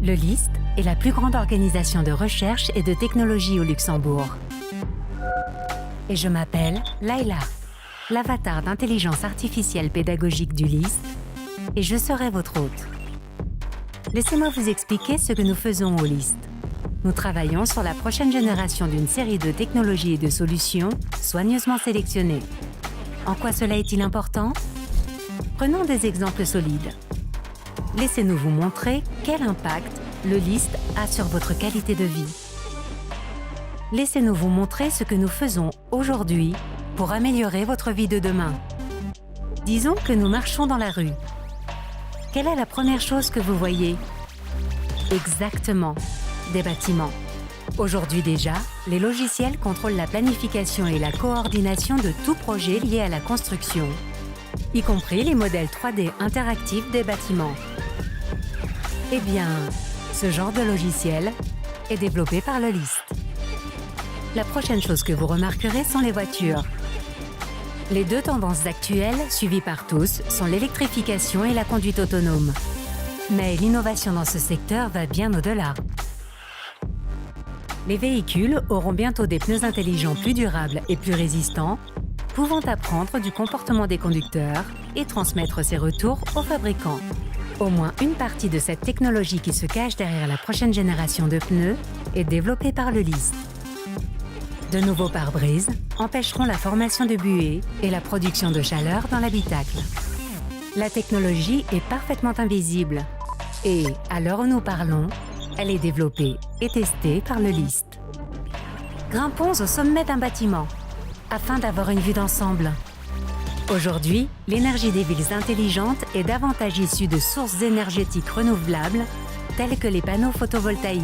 Le LIST est la plus grande organisation de recherche et de technologie au Luxembourg. Et je m'appelle Laila, l'avatar d'intelligence artificielle pédagogique du LIST, et je serai votre hôte. Laissez-moi vous expliquer ce que nous faisons au LIST. Nous travaillons sur la prochaine génération d'une série de technologies et de solutions soigneusement sélectionnées. En quoi cela est-il important? Prenons des exemples solides. Laissez-nous vous montrer quel impact le LIST a sur votre qualité de vie. Laissez-nous vous montrer ce que nous faisons aujourd'hui pour améliorer votre vie de demain. Disons que nous marchons dans la rue. Quelle est la première chose que vous voyez? Exactement, des bâtiments. Aujourd'hui déjà, les logiciels contrôlent la planification et la coordination de tout projet lié à la construction, y compris les modèles 3D interactifs des bâtiments. Eh bien, ce genre de logiciel est développé par le LIST. La prochaine chose que vous remarquerez sont les voitures. Les deux tendances actuelles, suivies par tous, sont l'électrification et la conduite autonome. Mais l'innovation dans ce secteur va bien au-delà. Les véhicules auront bientôt des pneus intelligents plus durables et plus résistants, pouvant apprendre du comportement des conducteurs et transmettre ses retours aux fabricants. Au moins une partie de cette technologie qui se cache derrière la prochaine génération de pneus est développée par le LIST. De nouveaux pare-brises empêcheront la formation de buées et la production de chaleur dans l'habitacle. La technologie est parfaitement invisible et, à l'heure où nous parlons, elle est développée et testée par le LIST. Grimpons au sommet d'un bâtiment afin d'avoir une vue d'ensemble. Aujourd'hui, l'énergie des villes intelligentes est davantage issue de sources énergétiques renouvelables telles que les panneaux photovoltaïques.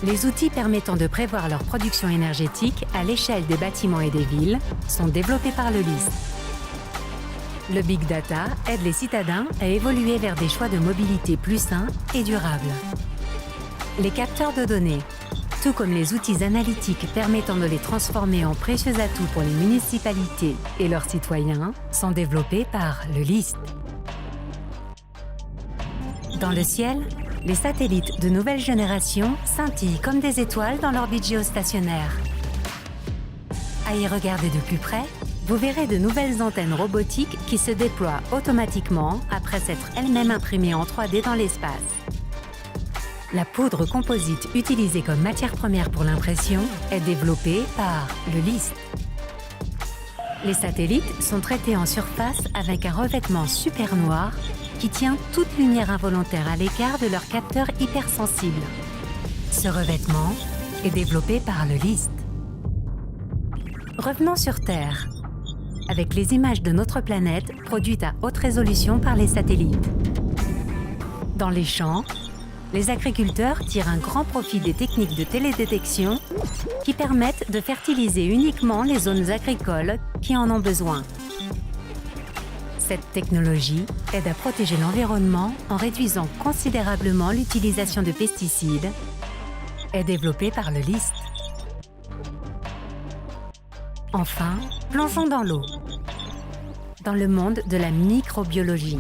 Les outils permettant de prévoir leur production énergétique à l'échelle des bâtiments et des villes sont développés par le LIST. Le Big Data aide les citadins à évoluer vers des choix de mobilité plus sains et durables. Les capteurs de données, tout comme les outils analytiques permettant de les transformer en précieux atouts pour les municipalités et leurs citoyens, sont développés par le LIST. Dans le ciel, les satellites de nouvelle génération scintillent comme des étoiles dans l'orbite géostationnaire. À y regarder de plus près, vous verrez de nouvelles antennes robotiques qui se déploient automatiquement après s'être elles-mêmes imprimées en 3D dans l'espace. La poudre composite utilisée comme matière première pour l'impression est développée par le LIST. Les satellites sont traités en surface avec un revêtement super noir qui tient toute lumière involontaire à l'écart de leur capteur hypersensible. Ce revêtement est développé par le LIST. Revenons sur Terre, avec les images de notre planète produites à haute résolution par les satellites. Dans les champs, les agriculteurs tirent un grand profit des techniques de télédétection qui permettent de fertiliser uniquement les zones agricoles qui en ont besoin. Cette technologie aide à protéger l'environnement en réduisant considérablement l'utilisation de pesticides, est développée par le LIST. Enfin, plongeons dans l'eau, dans le monde de la microbiologie.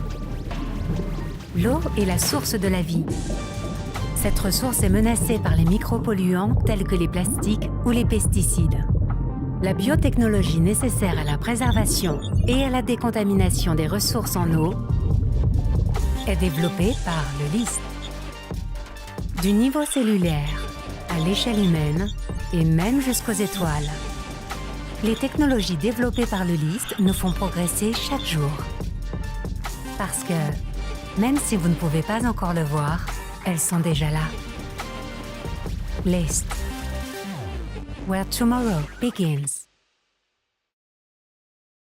L'eau est la source de la vie. Cette ressource est menacée par les micropolluants tels que les plastiques ou les pesticides. La biotechnologie nécessaire à la préservation et à la décontamination des ressources en eau est développée par le LIST. Du niveau cellulaire à l'échelle humaine et même jusqu'aux étoiles, les technologies développées par le LIST nous font progresser chaque jour. Parce que, même si vous ne pouvez pas encore le voir, elles sont déjà là. LIST. Where tomorrow begins.